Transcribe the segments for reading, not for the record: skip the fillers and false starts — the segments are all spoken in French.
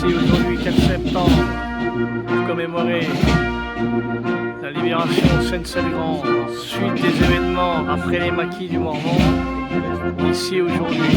Ici aujourd'hui 4 septembre pour commémorer la libération de Seine-Saint-Grand, suite des événements après les maquis du Mormon, ici aujourd'hui.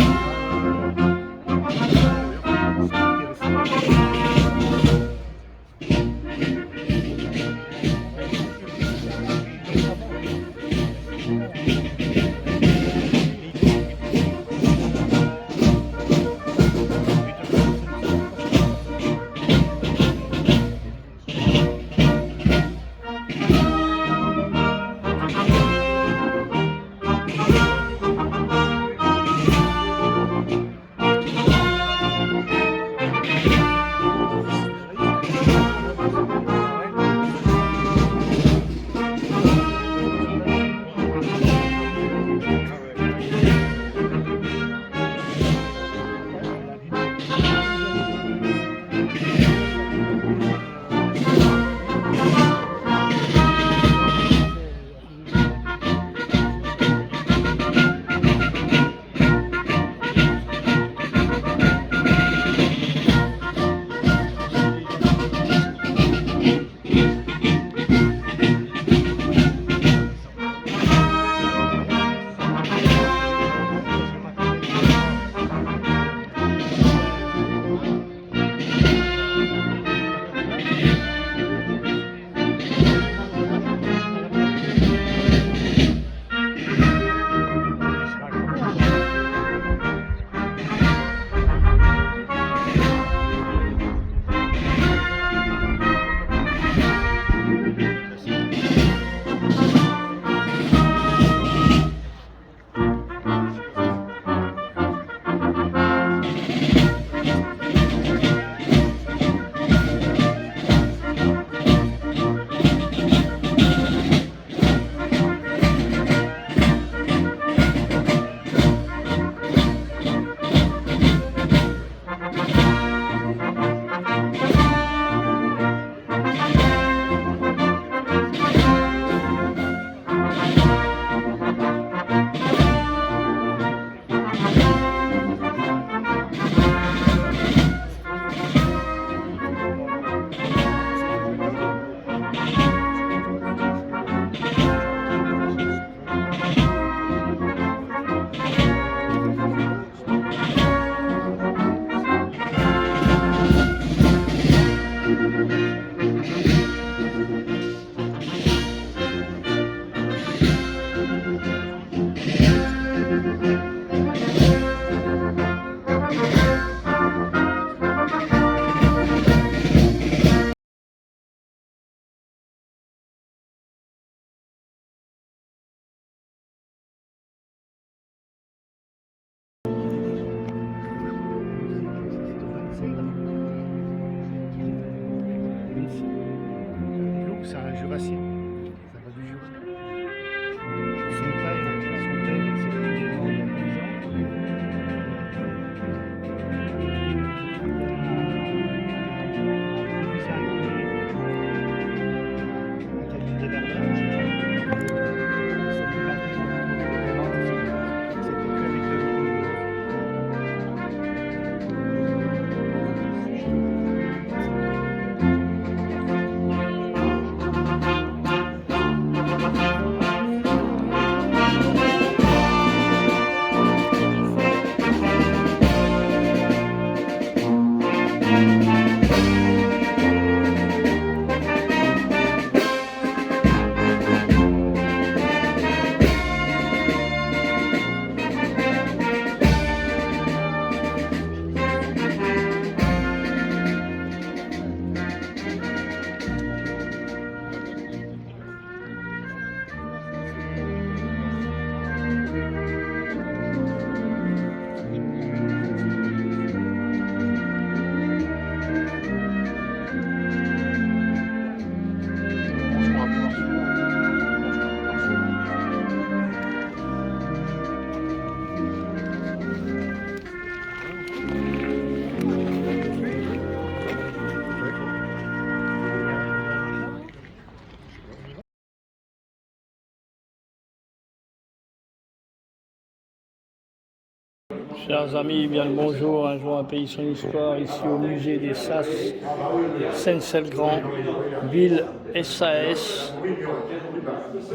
Chers amis, bien le bonjour, un jour un pays son histoire, ici au musée des Sas, Seine-Saint-Grand, ville SAS,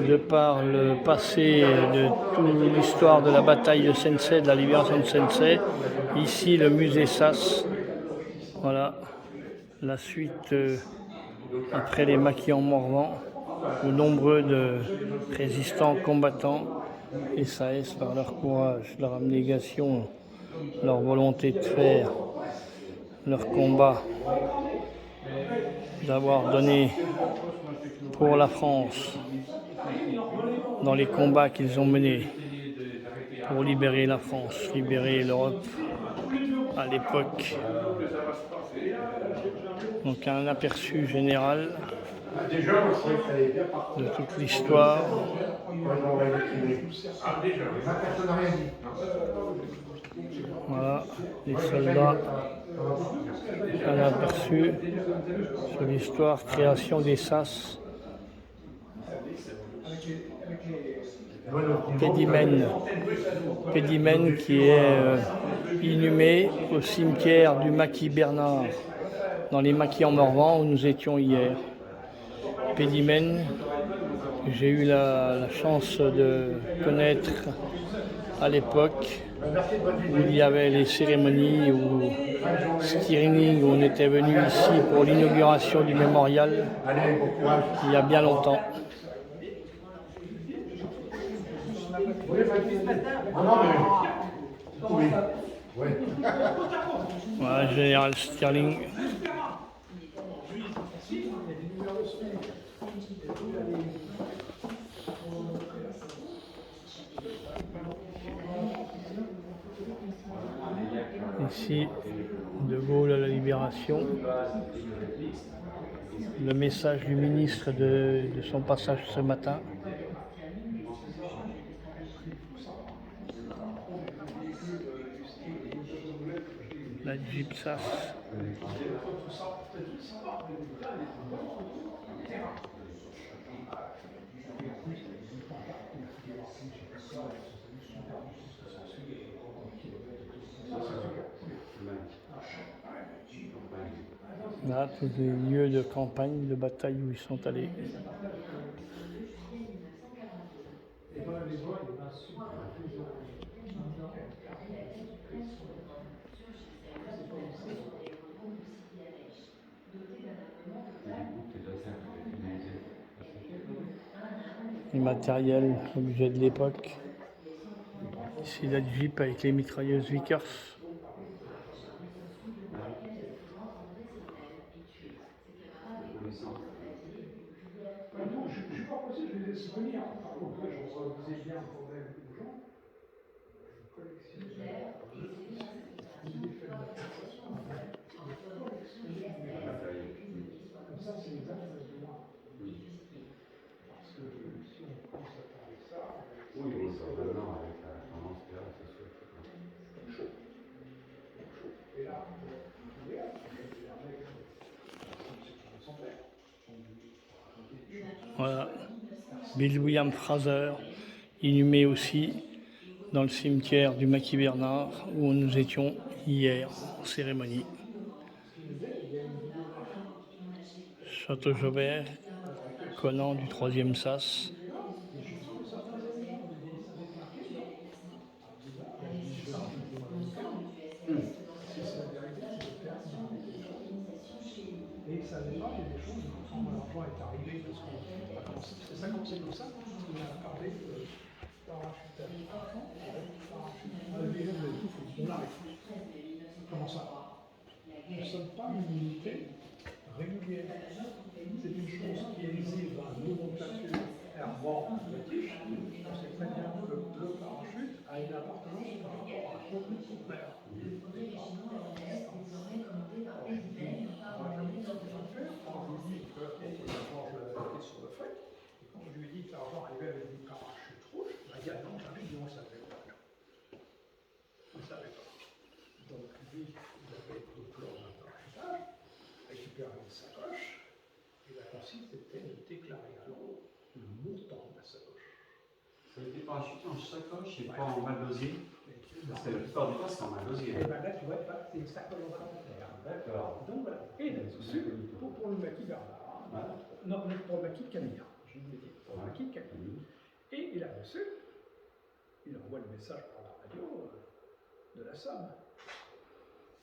de par le passé de toute l'histoire de la bataille de Sensei, de la libération de Sensei. Ici le musée Sas, voilà, la suite après les maquis en Morvan, où nombreux de résistants, combattants, SAS par leur courage, leur abnégation, leur volonté de faire, leur combat, d'avoir donné pour la France dans les combats qu'ils ont menés pour libérer la France, libérer l'Europe à l'époque. Donc un aperçu général de toute l'histoire. Voilà, les soldats, un aperçu sur l'histoire, création des Sas. Pédimène qui est inhumé au cimetière du Maquis Bernard, dans les Maquis en Morvan où nous étions hier. Pédimène, j'ai eu la chance de connaître à l'époque où il y avait les cérémonies ou steering, où on était venu ici pour l'inauguration du mémorial il y a bien longtemps. Voilà, général Stirling. Ici, De Gaulle à la Libération. Le message du ministre de son passage ce matin. La Gypsas. Là, tous les lieux de campagne, de bataille où ils sont allés. Les matériels, objets de l'époque. Ici la Jeep avec les mitrailleuses Vickers. Je n'ai pas posé, je les ai souvenirs. Par contre, là, je reproduisais bien quand même aux gens. Je collectionne. Comme ça, c'est les affaires de moi. Parce que si on pense à parler de ça, oui, maintenant, avec la tendance qu'il y a, c'est sûr. chaud. Et là, hier, il y a un mec, c'est son père. Voilà, Bill William Fraser, inhumé aussi dans le cimetière du Maquis Bernard où nous étions hier en cérémonie. Château Jobert, Conan du 3e Sas. Et il savait pas, il y a des choses, quand l'argent est arrivé, parce qu'on a commencé, c'est comme ça qu'on a parlé de parachutage. On arrête. Comment ça? Nous ne sommes pas une unité régulière. C'est une chose qui est visible à une nomenclature airborne british. On sait très bien que le parachute a une appartenance par rapport à un contenu contraire. Quand je lui dis que d'abord je l'avais été sur le fait, et quand je lui dis que l'argent arrivait avec du parachute rouge, il m'a dit ah non, jamais, on ne savait pas. On ne savait pas. Donc lui, il avait le plan d'un parachutage, récupéré une sacoche, et la consigne était de déclarer à l'eau le montant de la sacoche. Ça a été parachuté en sacoche et pas en mal dosé. Parce que la plupart du temps, c'est en main gosier. Et ben là, tu vois, c'est une sacoche en commentaire. D'accord. Donc voilà. Et là-dessus, pour le maquis Bernard, non, pour le maquis de Camilla, je vous l'ai dit, pour le maquis de Camilla. Et là-dessus, il envoie le message par la radio de la Somme.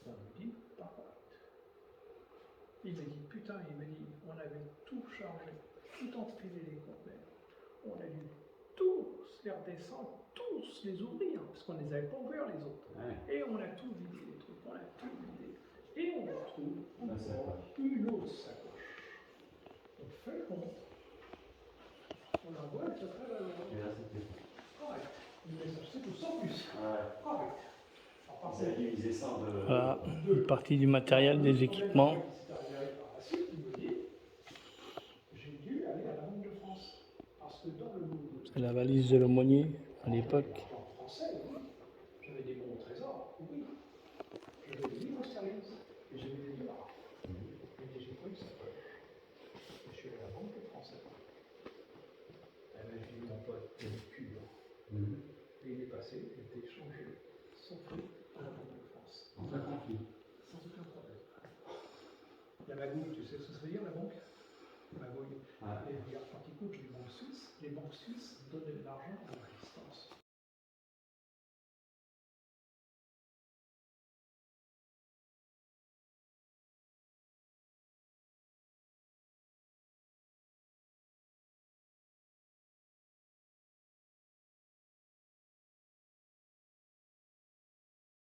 On lui dit, pas correct. Il m'a dit, putain, il m'a dit, on avait tout chargé, tout enfilé les conteneurs. On a dû tous faire descendre, tous les ouvrir, parce qu'on ne les avait pas ouverts les autres. Ouais. Et on a tout vidé, les trucs, on a tout vidé. Et on retrouve La encore sacoche. une autre sacoche. On fait le compte. On envoie le secret à la loi. Et là, c'était. Correct. Mais c'est tout sans plus. Ouais. Correct. Alors, Ils avaient divisé ça en deux. Voilà, une partie du matériel, des équipements. C'est arrivé par la suite, il me dit, j'ai dû aller à la Banque de France. Parce que dans le Louvre, C'est la valise de l'aumônier à l'époque. l'argent français, oui. J'avais des bons au trésor, oui. J'avais des livres sérieux. Et j'avais des dollars. Et j'ai pris ça poche. Et je suis allé à la Banque française. Et là, j'ai vu mon pote, Cure. Et il est passé, il était échangé sans prix à la Banque de France. En fait, conflit. Sans aucun problème. La magouille, tu sais ce que ça veut dire la banque? Magouille. Ouais. Et regarde, quand ils coupent les banques suisses donnaient de l'argent à la résistance.